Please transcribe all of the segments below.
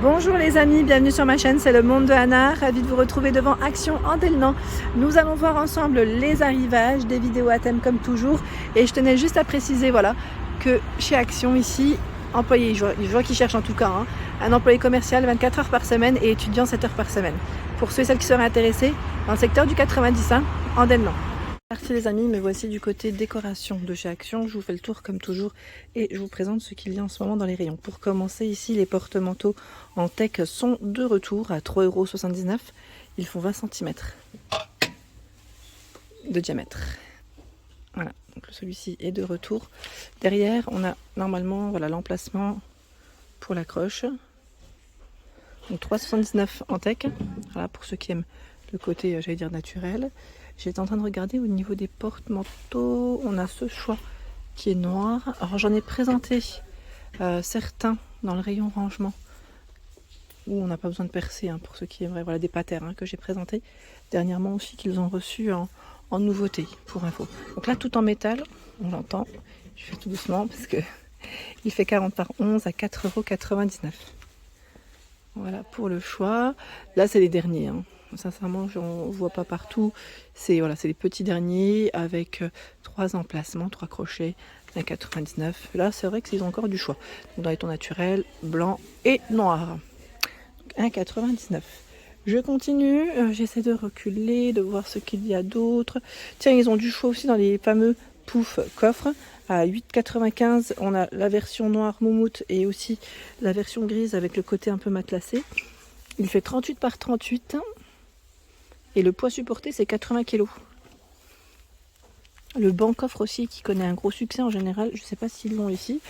Bonjour les amis, bienvenue sur ma chaîne, c'est le monde de Anna, ravie de vous retrouver devant Action Andelnan. Nous allons voir ensemble les arrivages, des vidéos à thème comme toujours, et je tenais juste à préciser voilà, que chez Action ici, employé, je vois qu'ils cherchent en tout cas, un employé commercial 24 heures par semaine et étudiant 7 heures par semaine. Pour ceux et celles qui seraient intéressés, dans le secteur du 90, Andelnan. Merci les amis, me voici du côté décoration de chez Action. Je vous fais le tour comme toujours et je vous présente ce qu'il y a en ce moment dans les rayons. Pour commencer ici, les porte-manteaux en tech sont de retour à 3,79 €. Ils font 20 cm de diamètre. Voilà, donc celui-ci est de retour. Derrière, on a normalement voilà, l'emplacement pour l'accroche. Donc 3,79 € en tech. Voilà, pour ceux qui aiment le côté, j'allais dire, naturel. J'étais en train de regarder au niveau des porte-manteaux, on a ce choix qui est noir. Alors j'en ai présenté certains dans le rayon rangement où on n'a pas besoin de percer pour ceux qui aimeraient, voilà des patterns que j'ai présentés dernièrement aussi qu'ils ont reçus en nouveauté pour info. Donc là tout en métal, on l'entend, je fais tout doucement parce que il fait 40 par 11 à 4,99 €. Voilà pour le choix. Là c'est les derniers. Sincèrement, j'en vois pas partout. C'est voilà, les petits derniers avec 3 emplacements, 3 crochets, 1,99 €. Là, c'est vrai qu'ils ont encore du choix. Donc, dans les tons naturels, blanc et noir. 1,99 €. Je continue, j'essaie de reculer, de voir ce qu'il y a d'autre. Tiens, ils ont du choix aussi dans les fameux pouf coffres. À 8,95 €, on a la version noire moumoute et aussi la version grise avec le côté un peu matelassé. Il fait 38 par 38. Et le poids supporté, c'est 80 kg. Le banc coffre aussi, qui connaît un gros succès en général. Je ne sais pas s'ils l'ont ici.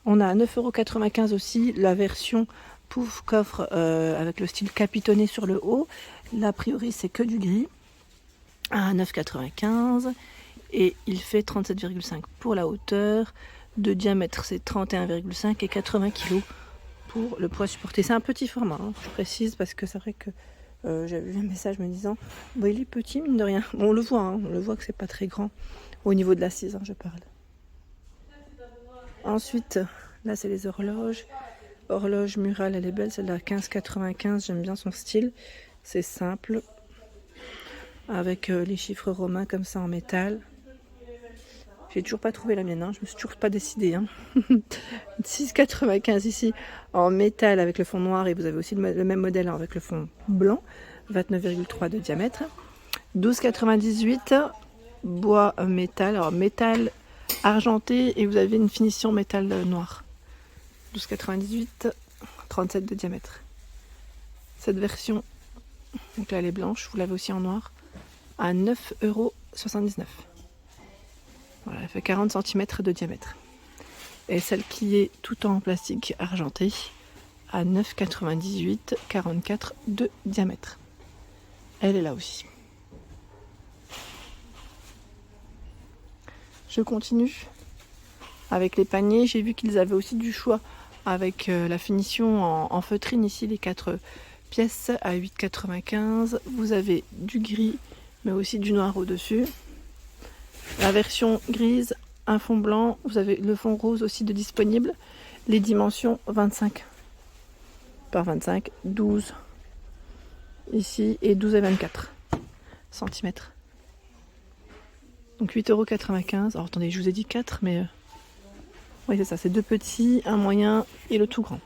On a à 9,95 € aussi la version pouf coffre avec le style capitonné sur le haut. Là, a priori, c'est que du gris. À 9,95 €. Et il fait 37,5 pour la hauteur. De diamètre, c'est 31,5 et 80 kg pour le poids supporté. C'est un petit format, je précise, parce que c'est vrai que j'avais vu un message me disant bon, il est petit mine de rien. Bon, on le voit que c'est pas très grand au niveau de l'assise, je parle. Ensuite, là c'est les horloges. Horloge murale, elle est belle, celle-là 15,95 €. J'aime bien son style. C'est simple avec les chiffres romains comme ça en métal. J'ai toujours pas trouvé la mienne, je me suis toujours pas décidée. 6,95 € ici en métal avec le fond noir et vous avez aussi le même modèle avec le fond blanc, 29,3 de diamètre. 12,98 € bois métal, alors métal argenté et vous avez une finition métal noir. 12,98 €, 37 de diamètre. Cette version, donc là elle est blanche, vous l'avez aussi en noir, à 9,79 €. Voilà, elle fait 40 cm de diamètre. Et celle qui est tout en plastique argenté à 9,98 €, 44 de diamètre. Elle est là aussi. Je continue avec les paniers. J'ai vu qu'ils avaient aussi du choix avec la finition en feutrine ici, les 4 pièces à 8,95 €. Vous avez du gris mais aussi du noir au-dessus. La version grise, un fond blanc, vous avez le fond rose aussi de disponible. Les dimensions 25 par 25, 12 ici et 12 et 24 cm. Donc 8,95 €. Alors attendez, je vous ai dit 4, mais oui c'est ça, c'est 2 petits, un moyen et le tout grand.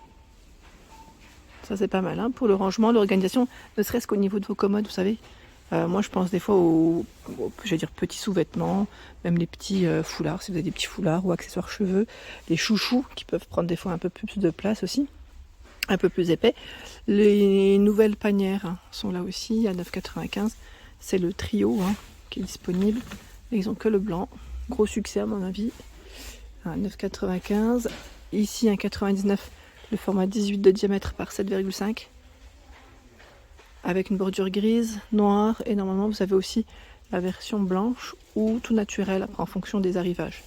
Ça c'est pas mal pour le rangement, l'organisation, ne serait-ce qu'au niveau de vos commodes, vous savez. Moi je pense des fois aux petits sous-vêtements, même les petits foulards, si vous avez des petits foulards ou accessoires cheveux, les chouchous qui peuvent prendre des fois un peu plus de place aussi, un peu plus épais. Les nouvelles panières sont là aussi à 9,95 €. C'est le trio qui est disponible. Ils n'ont que le blanc, gros succès à mon avis, à 9,95 €. Ici un 99, le format 18 de diamètre par 7,5 €. Avec une bordure grise, noire et normalement vous avez aussi la version blanche ou tout naturel après en fonction des arrivages.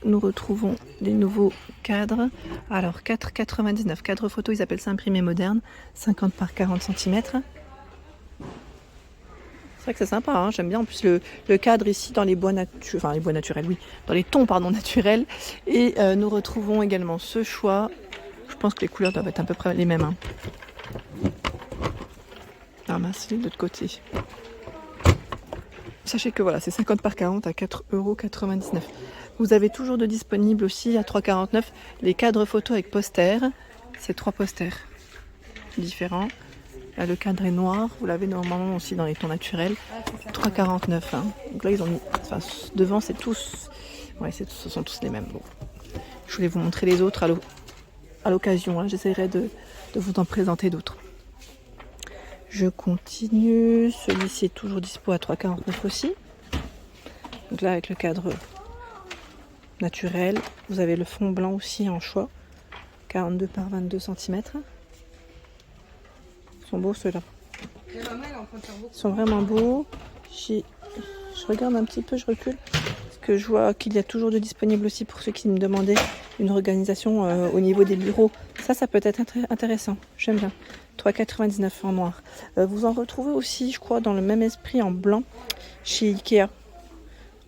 Nous retrouvons les nouveaux cadres. Alors 4,99 €, cadre photo, ils appellent ça imprimé moderne, 50 par 40 cm. C'est vrai que c'est sympa, j'aime bien en plus le cadre ici dans les bois naturels, oui, dans les tons naturels. Et nous retrouvons également ce choix Je pense que les couleurs doivent être à peu près les mêmes. Hein. Ah mince, c'est de l'autre côté. Sachez que voilà, c'est 50 par 40 à 4,99 €. Vous avez toujours de disponible aussi à 3,49 € les cadres photos avec posters. C'est 3 posters différents. Là, le cadre est noir. Vous l'avez normalement aussi dans les tons naturels. 3,49 €. Hein. Donc là, ils ont mis. Enfin, devant, c'est tous. Ouais, ce sont tous les mêmes. Bon. Je voulais vous montrer les autres à l'occasion. Hein. J'essaierai de vous en présenter d'autres. Je continue. Celui-ci est toujours dispo à 3,49 € aussi. Donc là, avec le cadre naturel. Vous avez le fond blanc aussi en choix. 42 par 22 cm. Ils sont beaux ceux-là. Ils sont vraiment beaux. Je regarde un petit peu, je recule. Parce que je vois qu'il y a toujours de disponible aussi pour ceux qui me demandaient une organisation au niveau des bureaux. Ça peut être intéressant. J'aime bien. 3,99 € en noir. Vous en retrouvez aussi, je crois, dans le même esprit en blanc chez Ikea.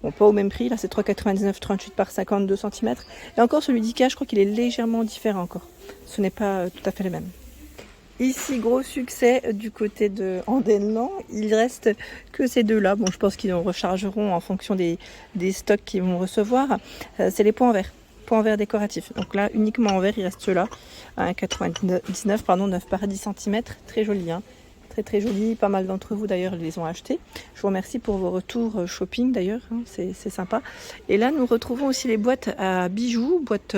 Bon, pas au même prix. Là, c'est 3,99 €, 38 par 52 cm. Et encore, celui d'Ikea, je crois qu'il est légèrement différent encore. Ce n'est pas tout à fait le même. Ici, gros succès du côté de Andenlan. Il reste que ces deux-là. Bon, je pense qu'ils en rechargeront en fonction des stocks qu'ils vont recevoir. C'est les pots en verre. Pots en verre décoratifs. Donc là, uniquement en verre, il reste ceux-là. 1,99 €, 9 par 10 cm. Très joli, hein. Très très joli. Pas mal d'entre vous d'ailleurs les ont achetés. Je vous remercie pour vos retours shopping d'ailleurs. Hein. C'est sympa. Et là, nous retrouvons aussi les boîtes à bijoux. Boîtes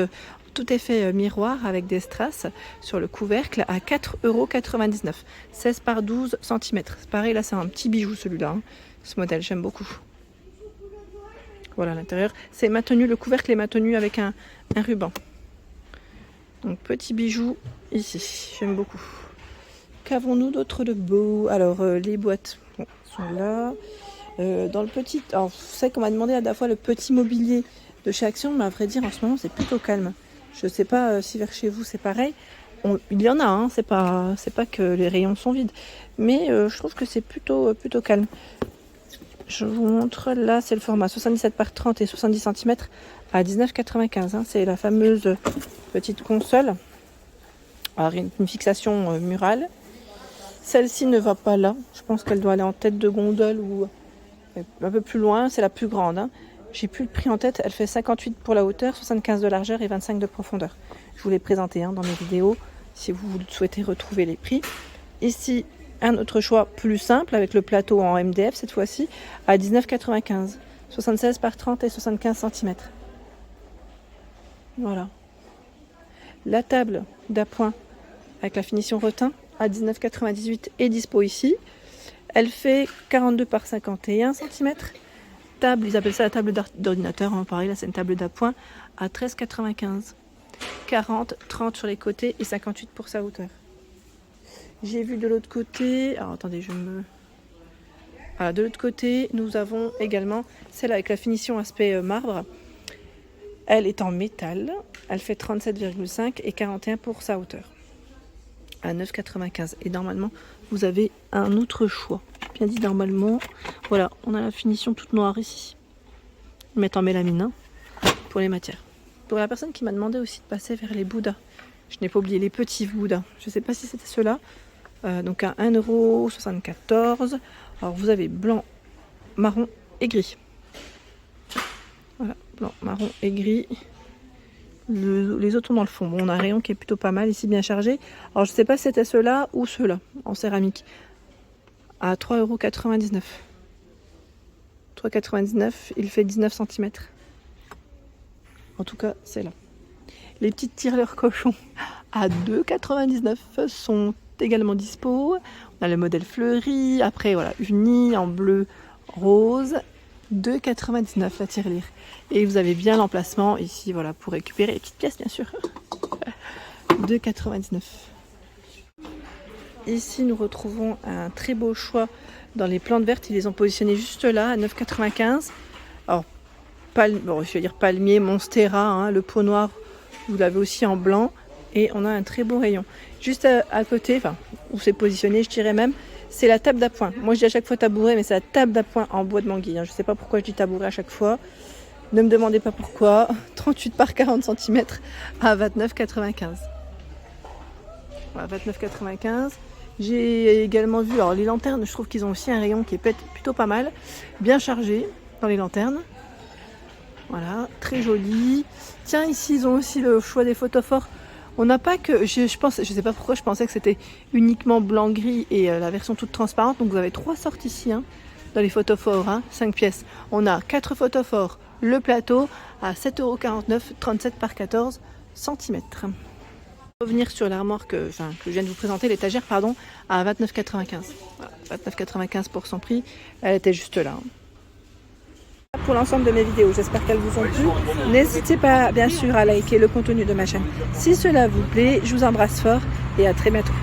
tout effet miroir avec des strass sur le couvercle à 4,99 €. 16 par 12 cm. C'est pareil, là c'est un petit bijou celui-là. Hein. Ce modèle, j'aime beaucoup. Voilà l'intérieur. C'est maintenu, le couvercle est maintenu avec un ruban. Donc petit bijou ici, j'aime beaucoup. Qu'avons-nous d'autre de beau? Alors les boîtes sont là. Dans le petit, alors vous savez qu'on m'a demandé à la fois le petit mobilier de chez Action, mais à vrai dire en ce moment c'est plutôt calme. Je ne sais pas si vers chez vous c'est pareil. Il y en a, hein, c'est pas que les rayons sont vides. Mais je trouve que c'est plutôt calme. Je vous montre, là c'est le format 77 par 30 et 70 cm à 19,95 €. Hein, c'est la fameuse petite console. Alors une fixation murale. Celle-ci ne va pas là. Je pense qu'elle doit aller en tête de gondole ou un peu plus loin. C'est la plus grande. Hein. J'ai plus le prix en tête, elle fait 58 pour la hauteur, 75 de largeur et 25 de profondeur. Je vous l'ai présenté dans mes vidéos si vous souhaitez retrouver les prix. Ici, un autre choix plus simple avec le plateau en MDF cette fois-ci à 19,95 €. 76 par 30 et 75 cm. Voilà. La table d'appoint avec la finition retin à 19,98 € est dispo ici. Elle fait 42 par 51 cm. Table, ils appellent ça la table d'ordinateur, hein, pareil, là c'est une table d'appoint à 13,95 €. 40, 30 sur les côtés et 58 pour sa hauteur. J'ai vu de l'autre côté, alors attendez, voilà, de l'autre côté, nous avons également celle avec la finition aspect marbre. Elle est en métal, elle fait 37,5 et 41 pour sa hauteur. À 9,95 €. Et normalement, vous avez un autre choix. Bien dit normalement. Voilà, on a la finition toute noire ici. Ils mettent en mélamine hein, pour les matières. Pour la personne qui m'a demandé aussi de passer vers les Bouddhas. Je n'ai pas oublié les petits Bouddhas. Je ne sais pas si c'était ceux-là. Donc à 1,74 €. Alors vous avez blanc, marron et gris. Voilà, blanc, marron et gris. Les autres sont dans le fond. Bon, on a un rayon qui est plutôt pas mal ici, bien chargé. Alors je ne sais pas si c'était ceux-là ou ceux-là en céramique. À 3,99 €. 3,99 €, il fait 19 cm. En tout cas, c'est là. Les petites tirelires cochons à 2,99 € sont également dispo. On a le modèle fleuri. Après, voilà, unis en bleu rose. 2,99 € la tirelire. Et vous avez bien l'emplacement ici, voilà, pour récupérer les petites pièces, bien sûr. 2,99 €. Ici, nous retrouvons un très beau choix dans les plantes vertes. Ils les ont positionnés juste là, à 9,95 €. Alors, je vais dire palmier, monstera, hein, le pot noir, vous l'avez aussi en blanc. Et on a un très beau rayon. Juste à côté, enfin, où c'est positionné, je dirais même, c'est la table d'appoint. Moi, je dis à chaque fois tabouret, mais c'est la table d'appoint en bois de manguille. Hein. Je ne sais pas pourquoi je dis tabouret à chaque fois. Ne me demandez pas pourquoi. 38 par 40 cm à 29,95 €. Voilà, 29,95. J'ai également vu, alors les lanternes, je trouve qu'ils ont aussi un rayon qui est plutôt pas mal, bien chargé dans les lanternes. Voilà, très joli. Tiens, ici ils ont aussi le choix des photophores. On n'a pas que, je sais pas pourquoi je pensais que c'était uniquement blanc-gris et la version toute transparente. Donc vous avez 3 sortes ici hein, dans les photophores, hein, 5 pièces. On a 4 photophores, le plateau à 7,49 €, 37 par 14 cm. Revenir sur l'armoire que je viens de vous présenter, l'étagère, pardon, à 29,95 €. Voilà, 29,95 € pour son prix. Elle était juste là. Pour l'ensemble de mes vidéos, j'espère qu'elles vous ont plu. N'hésitez pas bien sûr à liker le contenu de ma chaîne si cela vous plaît. Je vous embrasse fort et à très bientôt.